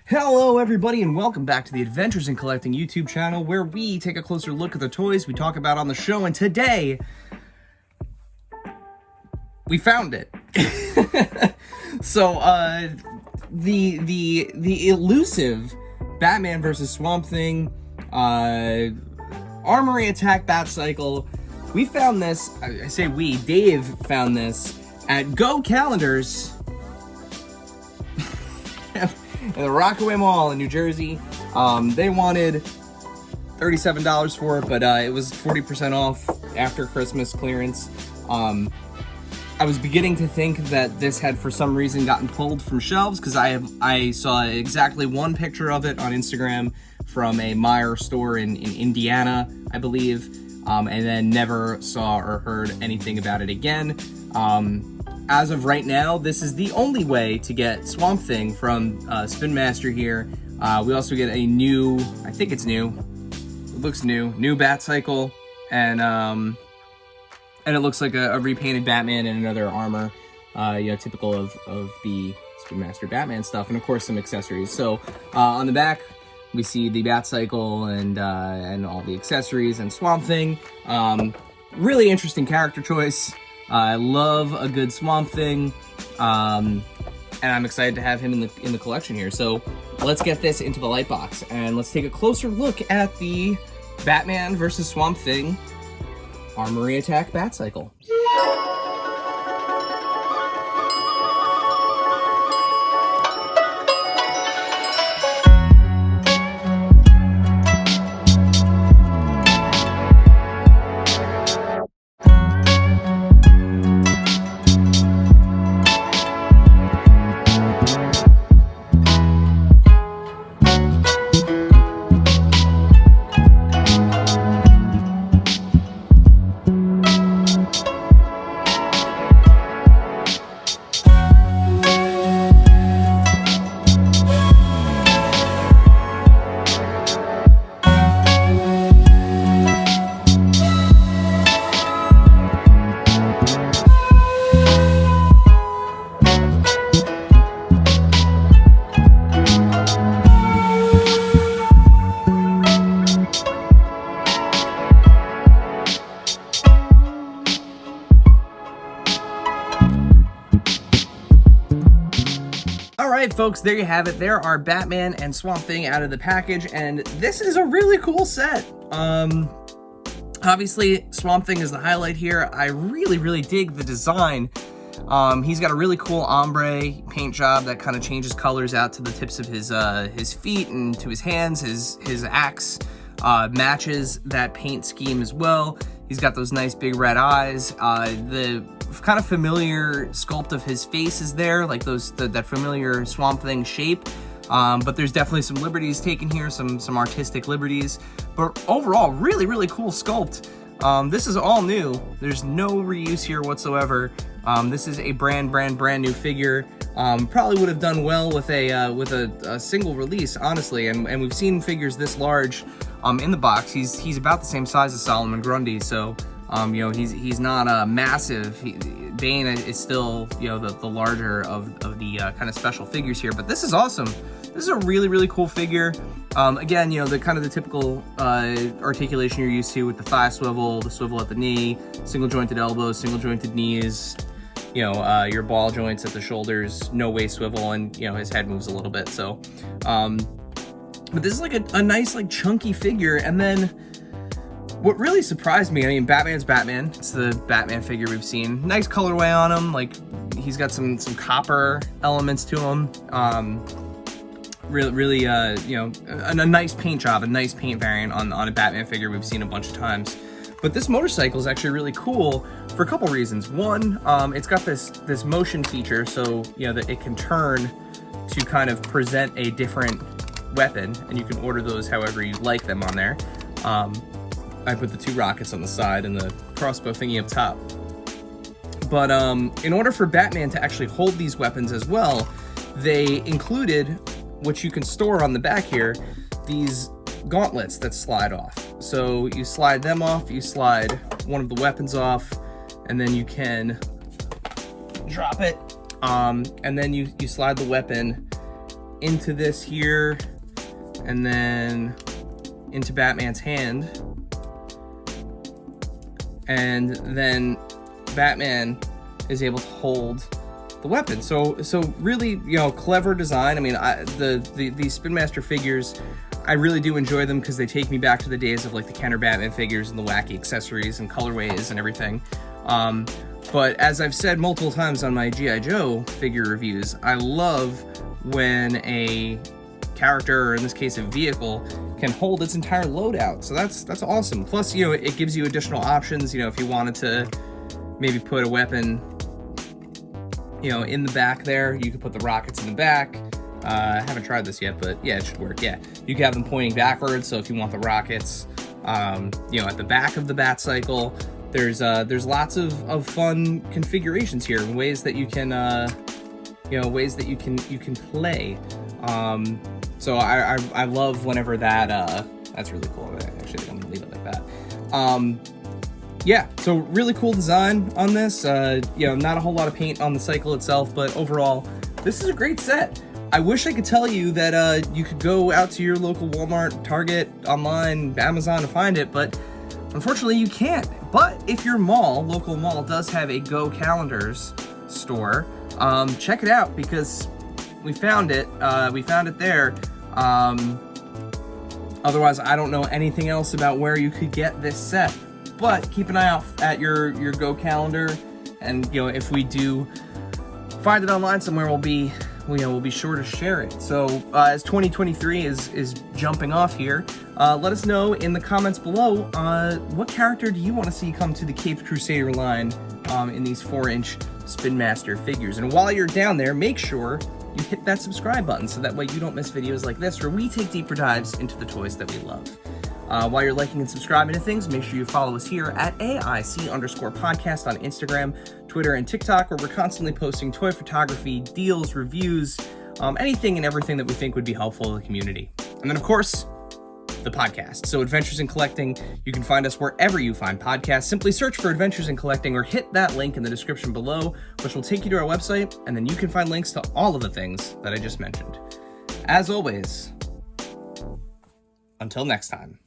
Hello everybody and welcome back to the Adventures in Collecting YouTube channel, where we take a closer look at the toys we talk about on the show, and today we found it. So the elusive Batman vs. Swamp Thing Armory Attack Bat Cycle. We found this, I say we, Dave found this at Go Calendars in the Rockaway Mall in New Jersey. They wanted $37 for it, but it was 40% off after Christmas clearance. I was beginning to think that this had for some reason gotten pulled from shelves, because I saw exactly one picture of it on Instagram from a Meijer store in Indiana, I believe, and then never saw or heard anything about it again. As of right now, this is the only way to get Swamp Thing from Spin Master here. We also get a new, I think it's new, it looks new Bat Cycle, and it looks like a repainted Batman and another armor, typical of the Spin Master Batman stuff, and of course some accessories. So on the back, we see the Bat Cycle and all the accessories and Swamp Thing. Really interesting character choice. I love a good Swamp Thing, and I'm excited to have him in the collection here. So let's get this into the light box, and let's take a closer look at the Batman vs. Swamp Thing Armory Attack Bat Cycle. Alright folks, there you have it. There are Batman and Swamp Thing out of the package, and this is a really cool set. Obviously, Swamp Thing is the highlight here. I really dig the design. He's got a really cool ombre paint job that kind of changes colors out to the tips of his feet and to his hands. His axe matches that paint scheme as well. He's got those nice big red eyes. The kind of familiar sculpt of his face is there, like that familiar Swamp Thing shape. But there's definitely some liberties taken here, some artistic liberties. But overall, really cool sculpt. This is all new. There's no reuse here whatsoever. This is a brand new figure. Probably would have done well with a single release, honestly. And we've seen figures this large in the box. He's about the same size as Solomon Grundy, so he's not massive. Bane is still the larger of the kind of special figures here. But this is awesome. This is a really cool figure. Again, the kind of the typical articulation you're used to with the thigh swivel, the swivel at the knee, single jointed elbows, single jointed knees. Your ball joints at the shoulders, no waist swivel, and his head moves a little bit. So, but this is like a nice chunky figure. And then what really surprised me, I mean, Batman's Batman. It's the Batman figure we've seen. Nice colorway on him. Like, he's got some copper elements to him. Really, a nice paint job, a nice paint variant on a Batman figure we've seen a bunch of times. But this motorcycle is actually really cool for a couple reasons. One, it's got this motion feature, so that it can turn to kind of present a different weapon, and you can order those however you like them on there. I put the two rockets on the side and the crossbow thingy up top. But in order for Batman to actually hold these weapons as well, they included, which you can store on the back here, these gauntlets that slide off. So you slide them off, you slide one of the weapons off, and then you can drop it, and then you slide the weapon into this here, and then into Batman's hand. And then Batman is able to hold the weapon. So really, you know, clever design. I mean, these Spin Master figures, I really do enjoy them because they take me back to the days of like the Kenner Batman figures and the wacky accessories and colorways and everything. But as I've said multiple times on my G.I. Joe figure reviews, I love when a character, or in this case a vehicle, can hold its entire loadout. So that's awesome. Plus, you know, it gives you additional options. You know, if you wanted to maybe put a weapon, you know, in the back there, you could put the rockets in the back. I haven't tried this yet, but yeah, it should work. Yeah, you can have them pointing backwards. So if you want the rockets, you know, at the back of the bat cycle, there's lots of fun configurations here, and ways that you can, you know, ways that you can play. So I love whenever that's really cool. I actually think I'm gonna leave it like that. Yeah, so really cool design on this. You know, not a whole lot of paint on the cycle itself, but overall, this is a great set. I wish I could tell you that you could go out to your local Walmart, Target, online, Amazon to find it, but unfortunately you can't. But if your local mall does have a Go Calenders store, check it out, because we found it. We found it there. Otherwise, I don't know anything else about where you could get this set. But keep an eye out at your Go Calendar, and you know, if we do find it online somewhere, we'll be sure to share it. So as 2023 is jumping off here, let us know in the comments below what character do you want to see come to the Caped Crusader line in these 4-inch Spin Master figures. And while you're down there, make sure you hit that subscribe button so that way you don't miss videos like this where we take deeper dives into the toys that we love. While you're liking and subscribing to things, make sure you follow us here at AIC_podcast on Instagram, Twitter, and TikTok, where we're constantly posting toy photography, deals, reviews, anything and everything that we think would be helpful to the community. And then, of course, the podcast. So Adventures in Collecting, you can find us wherever you find podcasts. Simply search for Adventures in Collecting or hit that link in the description below, which will take you to our website, and then you can find links to all of the things that I just mentioned. As always, until next time.